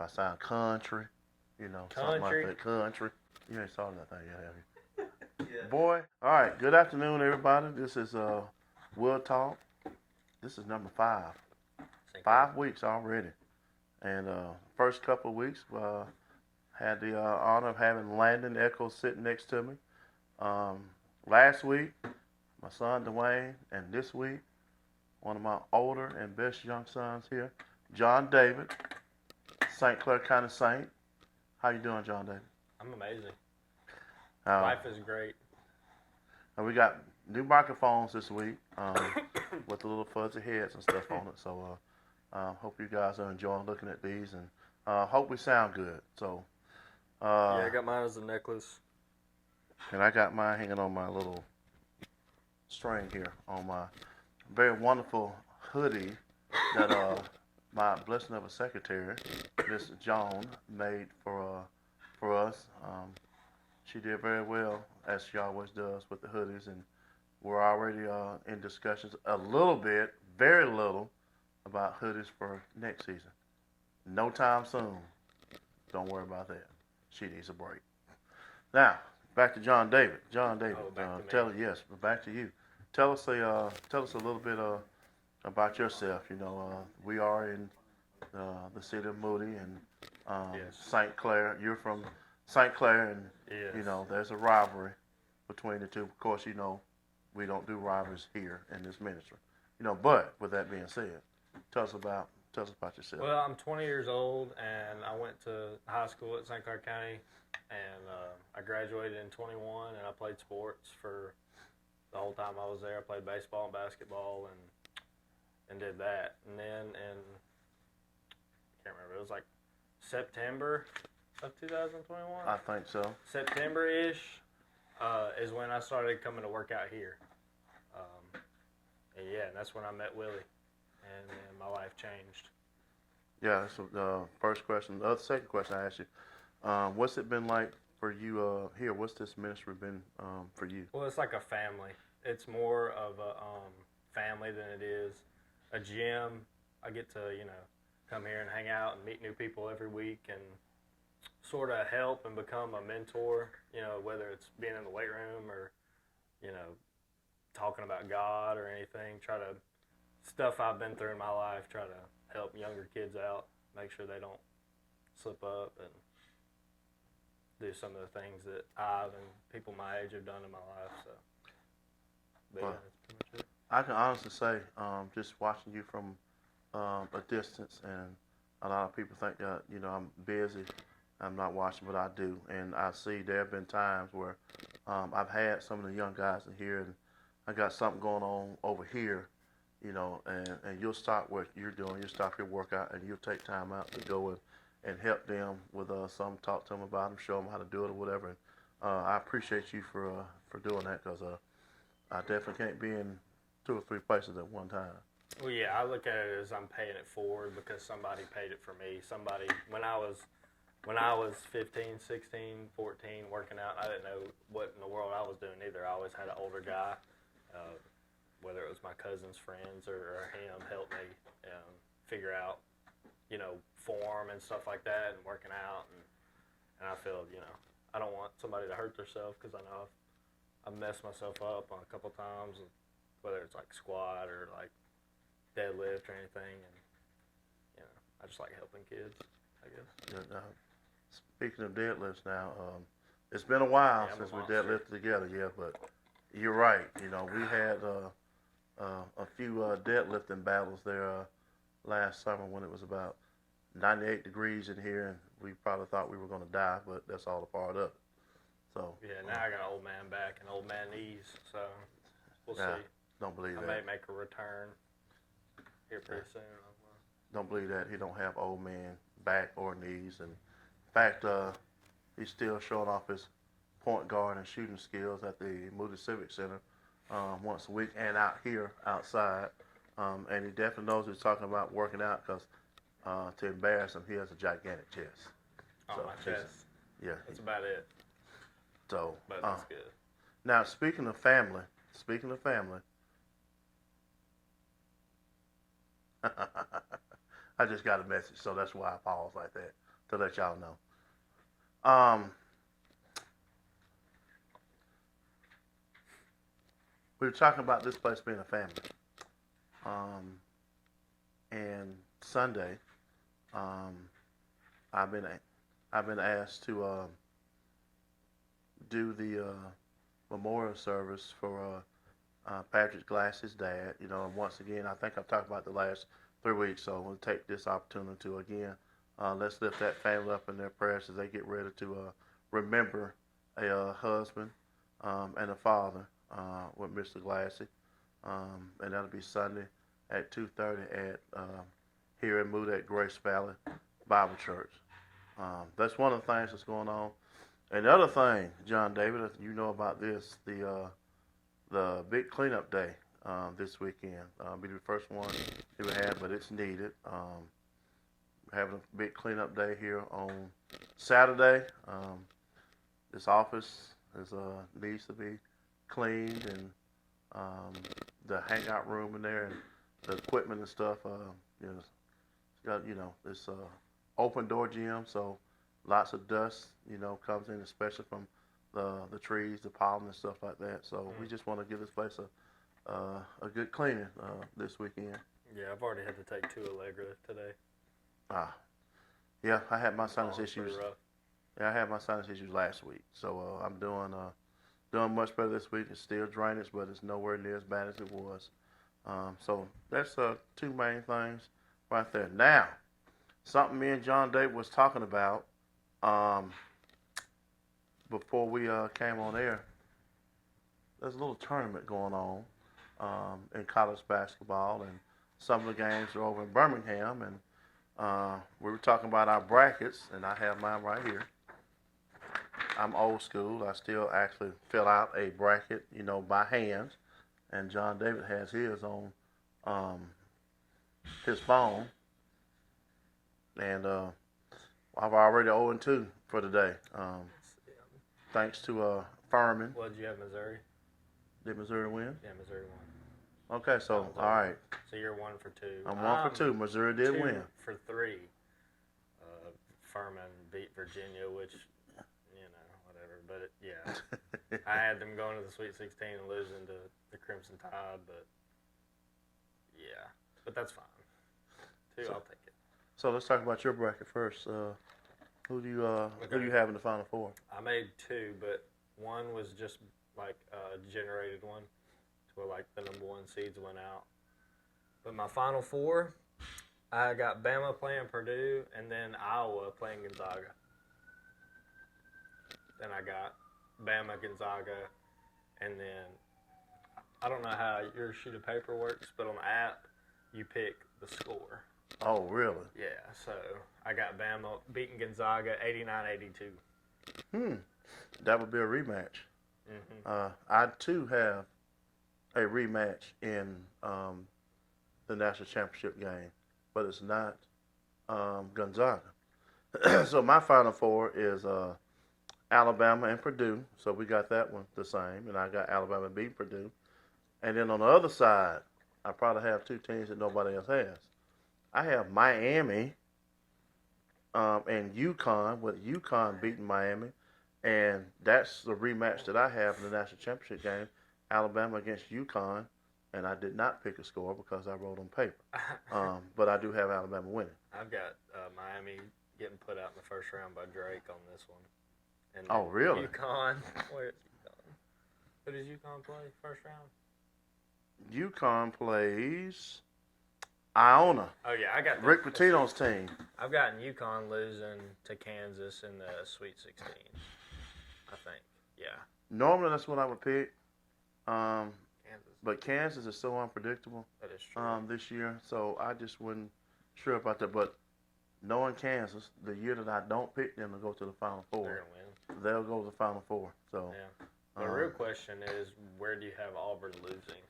I sound country, something like Country. that. Country. You ain't saw that thing yet, have you? Yeah. Boy. All right. Good afternoon, everybody. This is Will Talk. This is number 5. 5 weeks already. And first couple of weeks, had the honor of having Landon Echo sitting next to me. Last week, my son Dwayne, and this week, one of my older and best young sons here, John David, St. Clair County Saint. How you doing, John David? I'm amazing. Life is great. And we got new microphones this week with the little fuzzy heads and stuff on it. So hope you guys are enjoying looking at these, and hope we sound good. So yeah, I got mine as a necklace. And I got mine hanging on my little string here on my very wonderful hoodie that my blessing of a secretary, Miss Joan, made for us. She did very well, as she always does with the hoodies, and we're already in discussions a little bit, very little, about hoodies for next season. No time soon. Don't worry about that. She needs a break. Now, back to John David. John David, back to you. Tell us a little bit about yourself. We are in the city of Moody and Yes. St. Clair. You're from St. Clair, and Yes. there's a rivalry between the two. Of course, we don't do rivalries here in this ministry. But with that being said, tell us about yourself. Well, I'm 20 years old, and I went to high school at St. Clair County, and I graduated in 21, and I played sports for the whole time I was there. I played baseball and basketball, and did that. And then I can't remember, it was like September of 2021. I think so. September-ish is when I started coming to work out here. And that's when I met Willie, and then my life changed. Yeah, that's the first question. The second question I asked you, what's it been like for you here? What's this ministry been for you? Well, it's like a family. It's more of a family than it is a gym. I get to, come here and hang out and meet new people every week and sort of help and become a mentor, whether it's being in the weight room or, talking about God or anything. Stuff I've been through in my life, try to help younger kids out, make sure they don't slip up and do some of the things that I've and people my age have done in my life. So, but Well, that's pretty much it. I can honestly say, just watching you from a distance, and a lot of people think that I'm busy, I'm not watching, but I do, and I see there have been times where I've had some of the young guys in here, and I got something going on over here, and you'll stop what you're doing, you'll stop your workout, and you'll take time out to go and help them with some, talk to them about them, show them how to do it or whatever. And I appreciate you for doing that, because I definitely can't be in 2 or 3 places at one time. Well, yeah, I look at it as I'm paying it forward because somebody paid it for me. Somebody, when I was 15, 16, 14, working out, I didn't know what in the world I was doing either. I always had an older guy, whether it was my cousin's friends or him, help me figure out, form and stuff like that and working out. And I feel, I don't want somebody to hurt themselves because I know I've messed myself up on a couple times, whether it's like squat or like deadlift or anything. And, I just like helping kids, I guess. Yeah, speaking of deadlifts now, it's been a while Yeah, since we deadlifted together, but you're right. We had a few deadlifting battles there last summer when it was about 98 degrees in here, and we probably thought we were going to die, but that's all a part of it. So yeah, now I got an old man back and old man knees, so we'll see. Don't believe that. I may make a return here pretty soon. Don't believe that. He don't have old man back or knees, and in fact, he's still showing off his point guard and shooting skills at the Moody Civic Center once a week and out here outside. And he definitely knows he's talking about working out because to embarrass him, he has a gigantic chest. On my chest. Yeah. That's about it. So, but that's good. Now, speaking of family, I just got a message, so that's why I paused like that. to let y'all know. We were talking about this place being a family. And Sunday, I've been asked to do the memorial service for Patrick Glass's dad. You know, and once again, I think I've talked about the last 3 weeks, so I'm going to take this opportunity to again, let's lift that family up in their prayers as they get ready to remember a husband and a father with Mr. Glassy. And that'll be Sunday at 2:30 at here in Moody at Grace Valley Bible Church. That's one of the things that's going on. And the other thing, John David, you know about this, the big cleanup day this weekend. Be the first one that we had, but it's needed. Having a big cleanup day here on Saturday. This office needs to be cleaned, and the hangout room in there and the equipment and stuff. It's got this open door gym, so lots of dust comes in, especially from the trees, the pollen and stuff like that. So we just want to give this place a good cleaning this weekend. Yeah, I've already had to take 2 Allegra today. Yeah, I had my sinus issues. Rough. Yeah, I had my sinus issues last week, so I'm doing much better this week. It's still drainage, but it's nowhere near as bad as it was. So that's 2 main things right there. Now, something me and John David was talking about before we came on air. There's a little tournament going on in college basketball, and some of the games are over in Birmingham, and we were talking about our brackets, and I have mine right here. I'm old school. I still actually fill out a bracket, by hand, and John David has his on his phone, and I've already 0-2 for today. Thanks to Furman. What did you have, Missouri? Did Missouri win? Yeah, Missouri won. Okay, so all right. So you're 1 for 2. I'm 1 for 2. Missouri did 2 win. for 3. Furman beat Virginia, which, whatever. But yeah, I had them going to the Sweet 16 and losing to the Crimson Tide, but yeah, but that's fine. 2, I'll take it. So let's talk about your bracket first. Who do you have in the Final Four? I made 2, but one was just like a generated one, to where like the number 1 seeds went out. But my Final Four, I got Bama playing Purdue, and then Iowa playing Gonzaga. Then I got Bama, Gonzaga, and then I don't know how your sheet of paper works, but on the app, you pick the score. Oh, really? Yeah, so I got Bama beating Gonzaga 89-82. That would be a rematch. Mm-hmm. I, too, have a rematch in the national championship game, but it's not Gonzaga. So my Final Four is Alabama and Purdue. So we got that one the same, and I got Alabama beating Purdue. And then on the other side, I probably have 2 teams that nobody else has. I have Miami and UConn, with UConn beating Miami, and that's the rematch that I have in the national championship game, Alabama against UConn, and I did not pick a score because I wrote on paper. But I do have Alabama winning. I've got Miami getting put out in the first round by Drake on this one. And oh, really? UConn. Where's UConn? Who does UConn play first round? UConn plays Iona. Oh, yeah, I got Rick Pitino's team. I've gotten UConn losing to Kansas in the Sweet 16, I think. Yeah. Normally, that's what I would pick. Kansas. But Kansas is so unpredictable That is true. this year, so I just wasn't sure about that. But knowing Kansas, the year that I don't pick them to go to the Final Four, They're going to win. they'll go to the Final Four. So, yeah. The real question is, where do you have Auburn losing?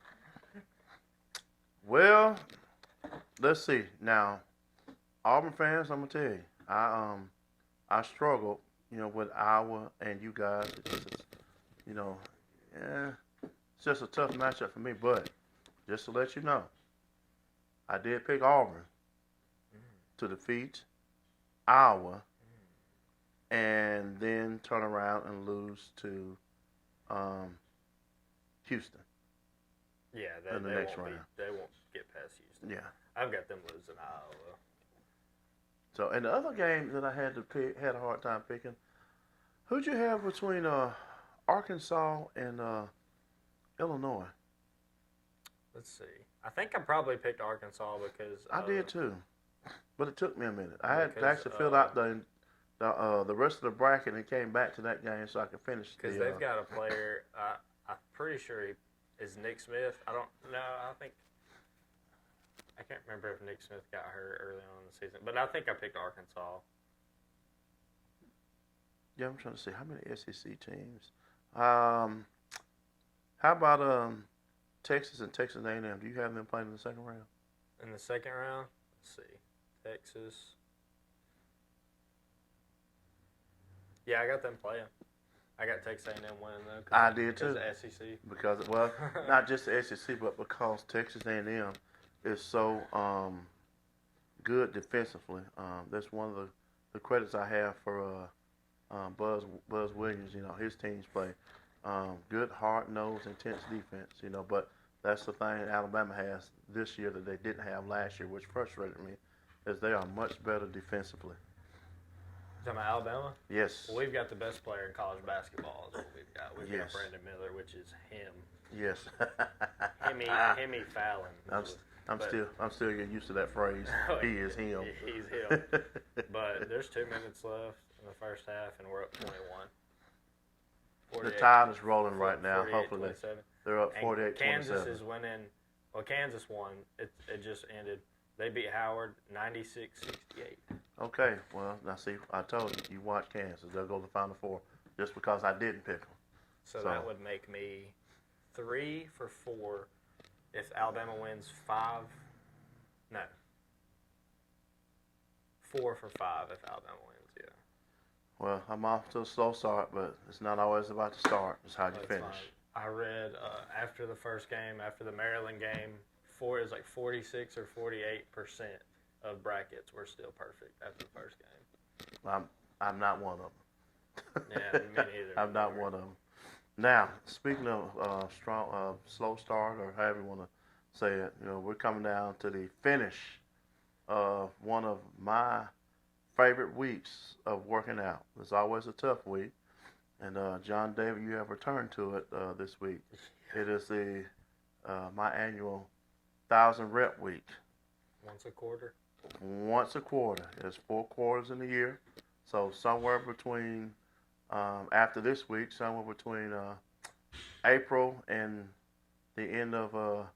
Well, let's see. Now, Auburn fans, I'm gonna tell you, I struggled, with Iowa and you guys. It's just a tough matchup for me. But just to let you know, I did pick Auburn to defeat Iowa and then turn around and lose to Houston Yeah, in the next round. They won't get past Houston. Yeah. I've got them losing Iowa. So, and the other game that I had to pick, had a hard time picking. Who'd you have between Arkansas and Illinois? Let's see. I think I probably picked Arkansas because I did too, but it took me a minute. I had to Because, actually fill out the rest of the bracket and came back to that game so I could finish. Because they've got a player. I'm pretty sure he is Nick Smith. I don't know. I can't remember if Nick Smith got hurt early on in the season, but I think I picked Arkansas. Yeah, I'm trying to see how many SEC teams. How about Texas and Texas A&M? Do you have them playing in the second round? In the second round, let's see, Texas. Yeah, I got them playing. I got Texas A&M winning though. I did too. Because the SEC. Because not just the SEC, but because Texas A&M is so good defensively. That's one of the credits I have for Buzz Williams. You know, his teams play good, hard-nosed, intense defense. You know, but that's the thing Alabama has this year that they didn't have last year, which frustrated me, is they are much better defensively. Talking about Alabama? Yes. Well, we've got the best player in college basketball. Is what we've got. We've Yes. got Brandon Miller, which is him. Yes. Himmy Fallon. I'm still getting used to that phrase. He is him. He's him. But there's 2 minutes left in the first half, and we're up 21. The tide is rolling right now. Hopefully they're up 48-27. Kansas is winning. Well, Kansas won. It just ended. They beat Howard 96-68. Okay, well, now see, I told you, you watch Kansas. They'll go to the Final Four just because I didn't pick them. So that would make me 3 for 4 if Alabama wins 5. No. 4 for 5 if Alabama wins, yeah. Well, I'm off to a slow start, but it's not always about the start. It's how you finish. Fine. I read after the first game, after the Maryland game, it was like 46 or 48% of brackets were still perfect after the first game. I'm not one of them. Yeah, me neither. I'm not one of them. Now, speaking of slow start, or however you want to say it, you know, we're coming down to the finish of one of my favorite weeks of working out. It's always a tough week, and John David, you have returned to it this week. It is my annual 1,000 rep week. Once a quarter. Once a quarter. There's 4 quarters in the year, so somewhere between after this week, somewhere between April and the end of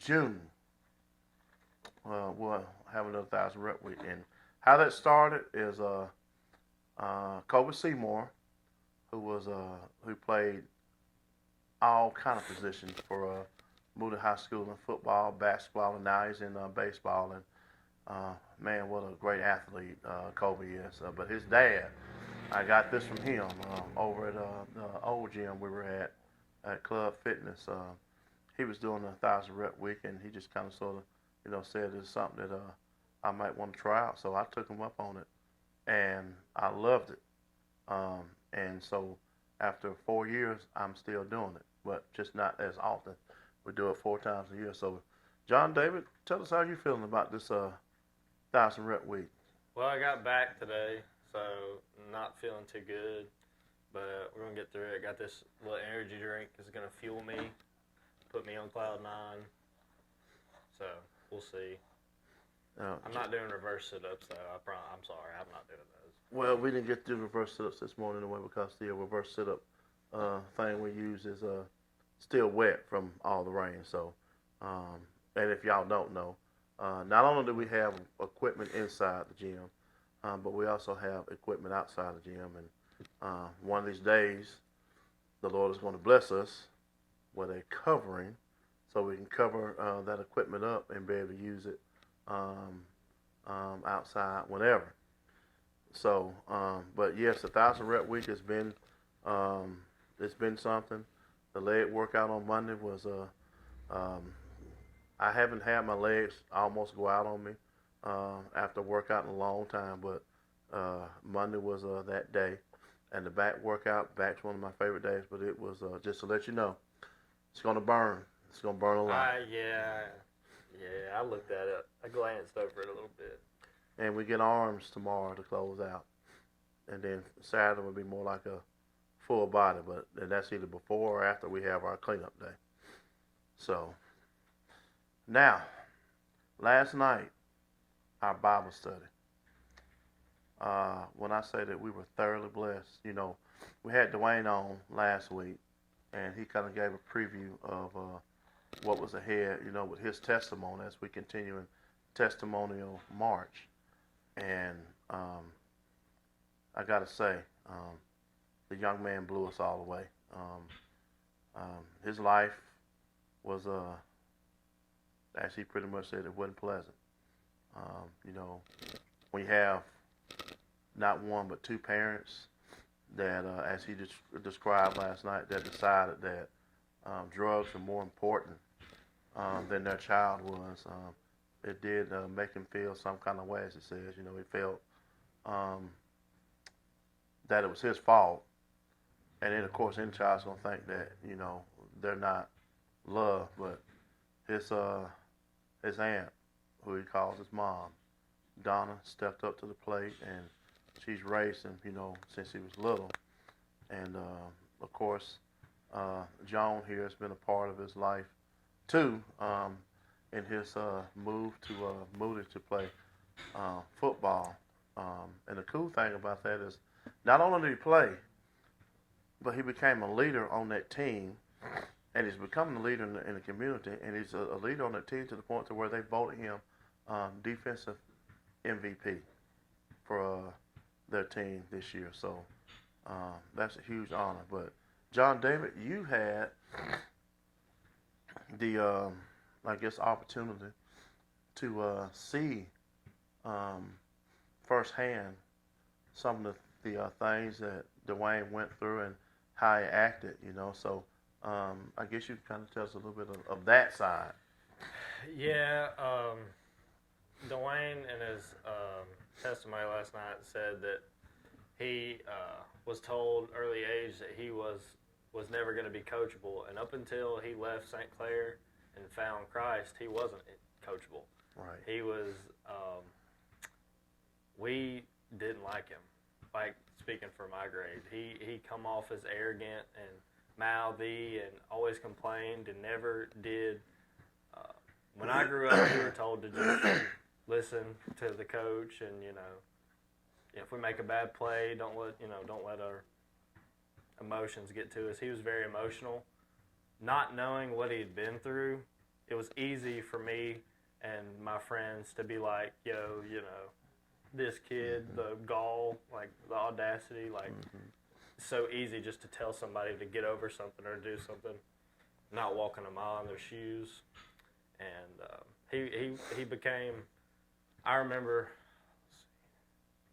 June, we'll have another 1,000 rep week. And how that started is Kobe Seymour, who played all kind of positions for Moody High School in football, basketball, and now he's in baseball. And man, what a great athlete Kobe is. But his dad, I got this from him over at the old gym we were at Club Fitness. He was doing a 1,000 rep week, and he just kind of sort of, said it's something that I might want to try out. So I took him up on it, and I loved it. And so after 4 years, I'm still doing it, but just not as often. We do it 4 times a year. So, John David, tell us how you feeling about this 1,000 rep week. Well, I got back today, so not feeling too good, but we're gonna get through it. Got this little energy drink that's gonna fuel me, put me on cloud 9. So we'll see. I'm not doing reverse sit-ups though. I'm sorry, I'm not doing those. Well, we didn't get to do reverse sit-ups this morning anyway because the reverse sit-up thing we use is still wet from all the rain. So, and if y'all don't know, not only do we have equipment inside the gym, but we also have equipment outside the gym. And one of these days, the Lord is going to bless us with a covering so we can cover that equipment up and be able to use it outside whenever. So, but yes, the 1,000 rep week has been it's been something. The leg workout on Monday was I haven't had my legs almost go out on me after a workout in a long time, but Monday was that day, and the back workout. Back's one of my favorite days, but it was just to let you know, it's gonna burn. It's gonna burn a lot. Yeah, I looked at it. I glanced over it a little bit. And we get arms tomorrow to close out, and then Saturday will be more like a full body, but that's either before or after we have our cleanup day. So now, last night, our Bible study. When I say that we were thoroughly blessed, we had Dwayne on last week, and he kind of gave a preview of what was ahead, with his testimony as we continue in Testimonial March. And I got to say, the young man blew us all away. His life was, as he pretty much said, it wasn't pleasant. When you have not one but two parents that, as he described last night, that decided that drugs were more important than their child was. It did make him feel some kind of way, as it says. He felt that it was his fault. And then, of course, any child's going to think that, they're not loved. But his aunt, who he calls his mom, Donna, stepped up to the plate, and she's raised him, since he was little. And, of course, Joan here has been a part of his life, too, in his move to Moody to play football. And the cool thing about that is not only did he play, but he became a leader on that team, and he's becoming a leader in the community, and he's a leader on that team to the point to where they voted him defensive MVP for their team this year. So that's a huge honor. But John David, you had the opportunity to see firsthand some of the things that Dwayne went through and how he acted, So I guess you can kind of tell us a little bit of that side. Yeah, Dwayne in his testimony last night said that he was told early age that he was never going to be coachable, and up until he left St. Clair and found Christ, he wasn't coachable. Right. He was. We didn't like him. Like, speaking for my grade, he come off as arrogant and mouthy and always complained and never did. When I grew up, we were told to just listen to the coach, and if we make a bad play, don't let our emotions get to us. He was very emotional. Not knowing what he'd been through, it was easy for me and my friends to be like, yo, this kid, the gall, like the audacity, like so easy just to tell somebody to get over something or do something, not walking a mile in their shoes. And he became, I remember,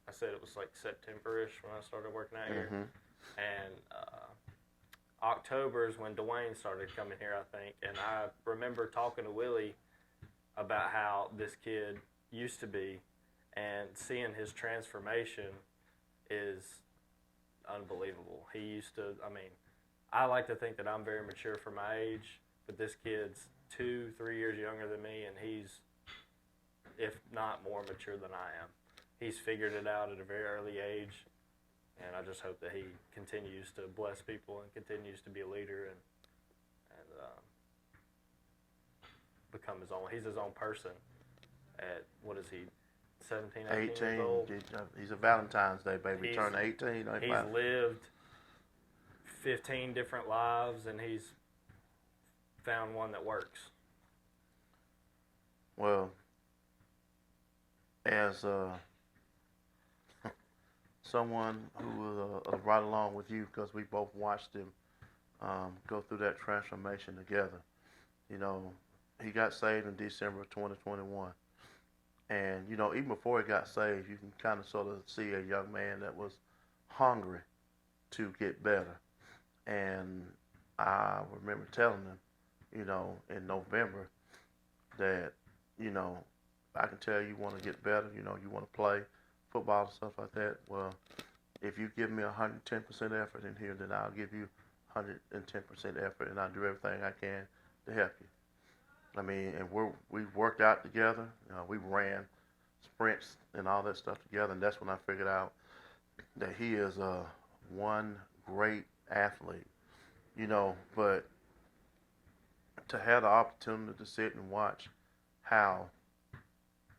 I said it was like September-ish when I started working out here. And October is when Dwayne started coming here, I think. And I remember talking to Willie about how this kid used to be, and seeing his transformation is unbelievable. He used to, I like to think that I'm very mature for my age, but this kid's 2-3 years younger than me, and he's, if not more mature than I am. He's figured it out at a very early age, and I just hope that he continues to bless people and continues to be a leader and become his own. He's his own person at, what is he, 17, 18 years old? He's a Valentine's Day baby. Turned 18. He's lived 15 different lives, and he's found one that works. Well, as someone who was right along with you, because we both watched him go through that transformation together. He got saved in December of 2021. And, even before he got saved, you can kind of sort of see a young man that was hungry to get better. And I remember telling him, in November that, I can tell you want to get better, you want to play. football and stuff like that. Well, if you give me 110% effort in here, then I'll give you 110% effort, and I'll do everything I can to help you. I mean, and we've worked out together. We ran sprints and all that stuff together, and that's when I figured out that he is one great athlete. But to have the opportunity to sit and watch how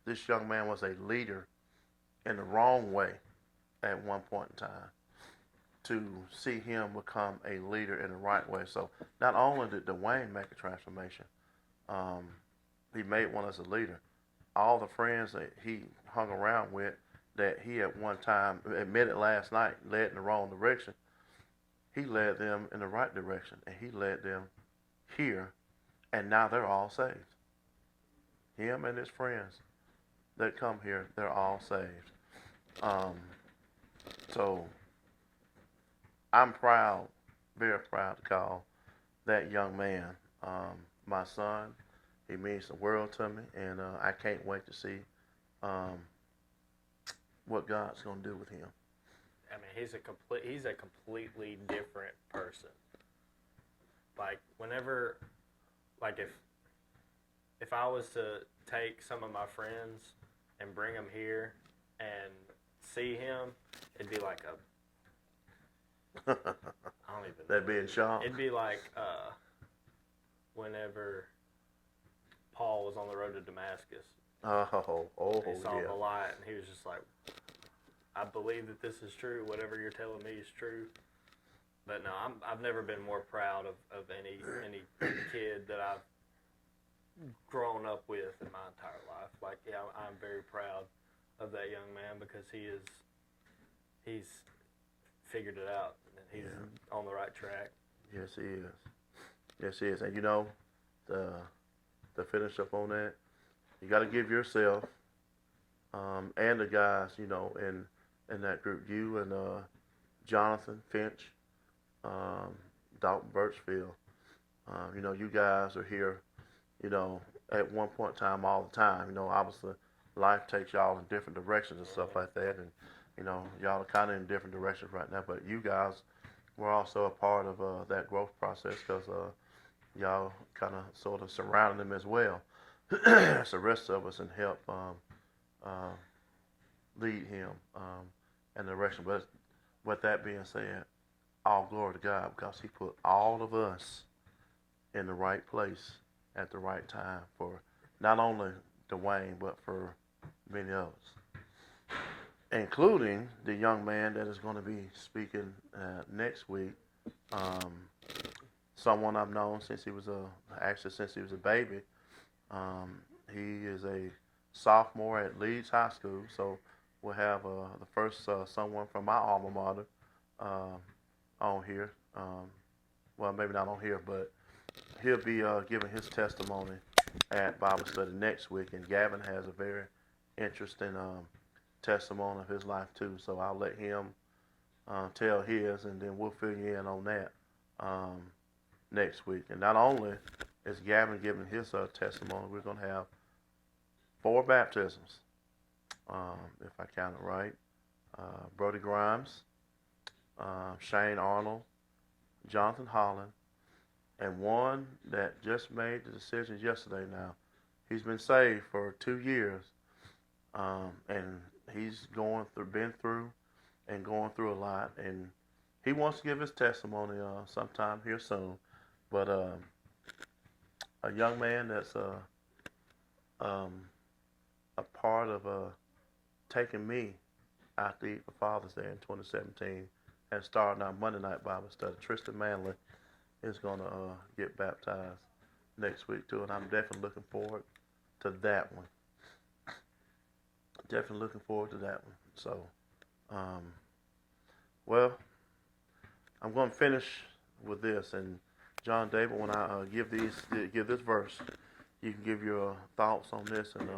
this young man was a leader in the wrong way at one point in time, to see him become a leader in the right way. So not only did Dwayne make a transformation, he made one as a leader. All the friends that he hung around with that he at one time admitted last night led in the wrong direction, he led them in the right direction, and he led them here, and now they're all saved. Him and his friends that come here, they're all saved. So I'm proud, very proud to call that young man my son. He means the world to me, and I can't wait to see what God's going to do with him. I mean, he's a completely different person. Like if I was to take some of my friends and bring them here and see him, it'd be like I don't even know. That'd be in shock. It'd be like whenever Paul was on the road to Damascus. He saw the light, and he was just like, I believe that this is true. Whatever you're telling me is true. But no, I've never been more proud of any kid that I've grown up with in my entire life. Like, yeah, I'm very proud of that young man because he's figured it out, and he's on the right track. Yes, he is. Yes, he is. And to finish up on that, you got to give yourself and the guys, in that group, you and Jonathan Finch, Dalton Birchfield, you guys are here, at one point in time all the time. Obviously life takes y'all in different directions and stuff like that, and y'all are kind of in different directions right now, but you guys were also a part of that growth process because y'all kind of sort of surrounded him as well as the rest of us and help lead him in the direction. But with that being said, all glory to God because he put all of us in the right place at the right time for not only Dwayne but for many others, including the young man that is going to be speaking next week. Someone I've known since he was a baby. He is a sophomore at Leeds High School, so we'll have the first someone from my alma mater on here. Well, maybe not on here, but he'll be giving his testimony at Bible study next week, and Gavin has a very interesting testimony of his life too, so I'll let him tell his, and then we'll fill you in on that next week. And not only is Gavin giving his testimony, we're going to have 4 baptisms, if I count it right. Brody Grimes, Shane Arnold, Jonathan Holland, and one that just made the decision yesterday now. He's been saved for 2 years, and he's been through a lot, and he wants to give his testimony sometime here soon. But a young man that's a part of taking me out to eat for Father's Day in 2017 and starting our Monday night Bible study. Tristan Manley is going to get baptized next week too, and I'm definitely looking forward to that one. Definitely looking forward to that one. So, well, I'm going to finish with this, and John David, when I give this verse, you can give your thoughts on this, and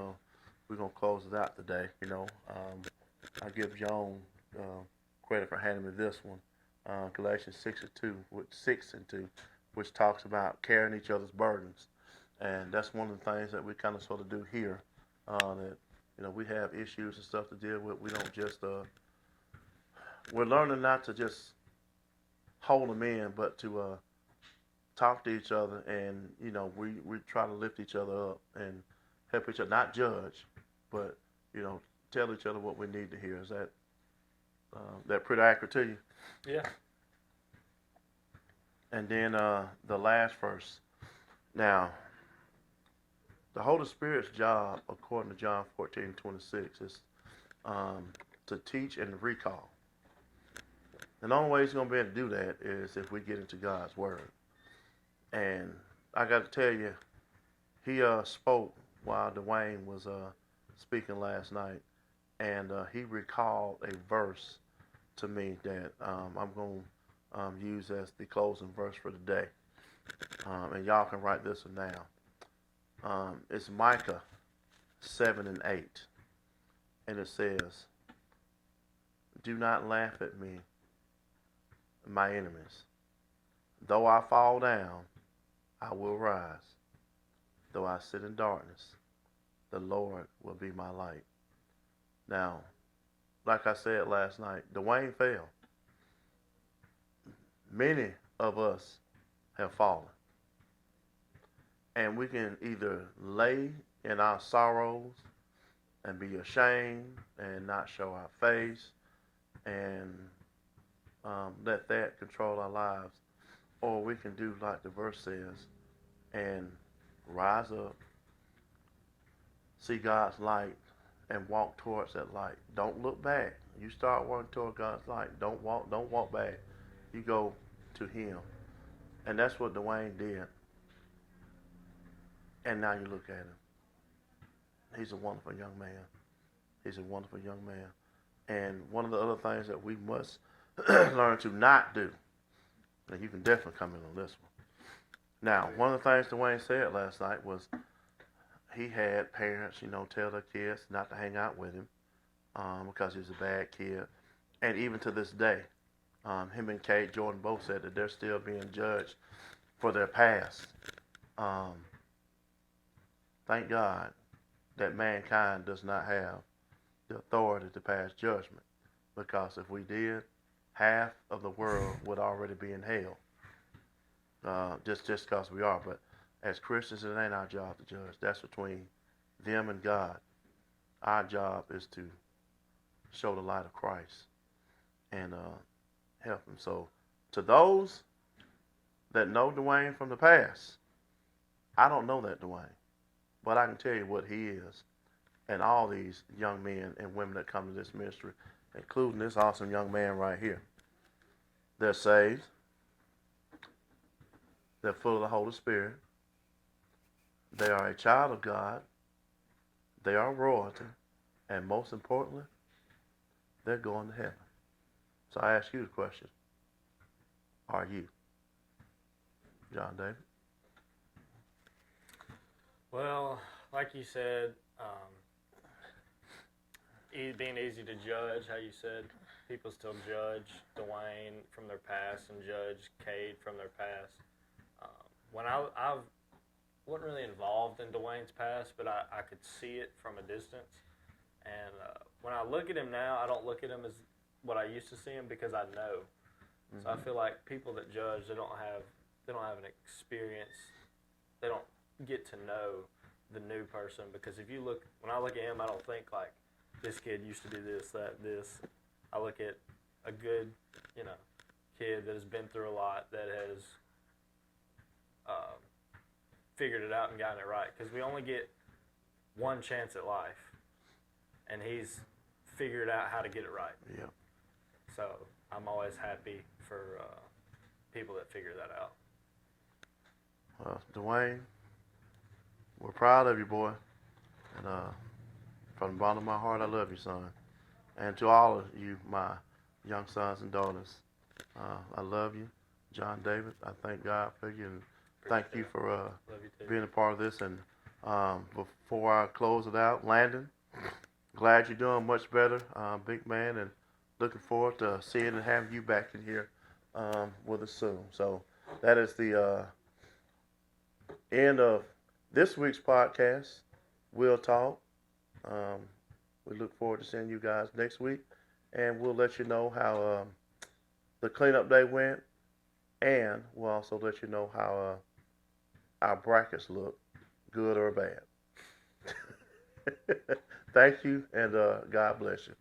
we're going to close it out today. I give John credit for handing me this one, Galatians 6:2, which talks about carrying each other's burdens, and that's one of the things that we kind of sort of do here. That we have issues and stuff to deal with. We don't just we're learning not to just hold them in, but to talk to each other, and we try to lift each other up and help each other, not judge, but tell each other what we need to hear. Is that pretty accurate to you? Yeah. And then the last verse. Now, the Holy Spirit's job, according to John 14:26, is to teach and recall. And the only way he's going to be able to do that is if we get into God's Word. And I got to tell you, he spoke while Dwayne was speaking last night, and he recalled a verse to me that I'm going to use as the closing verse for the day. And y'all can write this one down. It's Micah 7:8, and it says, "Do not laugh at me, my enemies. Though I fall down, I will rise. Though I sit in darkness, the Lord will be my light." Now, like I said last night, Dwayne fell. Many of us have fallen. And we can either lay in our sorrows and be ashamed and not show our face and let that control our lives. Or we can do like the verse says and rise up, see God's light, and walk towards that light. Don't look back. You start walking toward God's light. Don't walk back. You go to Him. And that's what Dwayne did. And now you look at him. He's a wonderful young man. He's a wonderful young man. And one of the other things that we must learn to not do, and you can definitely come in on this one. Now, one of the things Dwayne said last night was he had parents, tell their kids not to hang out with him because he was a bad kid. And even to this day, him and Kate Jordan both said that they're still being judged for their past. Thank God that mankind does not have the authority to pass judgment, because if we did, half of the world would already be in hell. Just because we are. But as Christians, it ain't our job to judge. That's between them and God. Our job is to show the light of Christ and help them. So to those that know Dwayne from the past, I don't know that Dwayne, but I can tell you what he is, and all these young men and women that come to this ministry, including this awesome young man right here. They're saved. They're full of the Holy Spirit. They are a child of God. They are royalty. And most importantly, they're going to heaven. So I ask you the question, are you? John David? Well, like you said, being easy to judge, how you said, people still judge Dwayne from their past and judge Cade from their past. When I wasn't really involved in Dwayne's past, but I could see it from a distance. And when I look at him now, I don't look at him as what I used to see him, because I know. Mm-hmm. So I feel like people that judge, they don't have an experience. They don't get to know the new person, because when I look at him, I don't think like this kid used to do this, that, this. I look at a good, kid that has been through a lot, that has figured it out and gotten it right. Because we only get one chance at life, and he's figured out how to get it right. Yeah. So I'm always happy for people that figure that out. Well, Dwayne, we're proud of you, boy. And from the bottom of my heart, I love you, son. And to all of you, my young sons and daughters, I love you. John David, I thank God for you, and thank you for being a part of this. And before I close it out, Landon, glad you're doing much better, big man, and looking forward to seeing and having you back in here with us soon. So that is the end of this week's podcast. We'll talk. We look forward to seeing you guys next week, and we'll let you know how the cleanup day went, and we'll also let you know how our brackets look, good or bad. Thank you, and God bless you.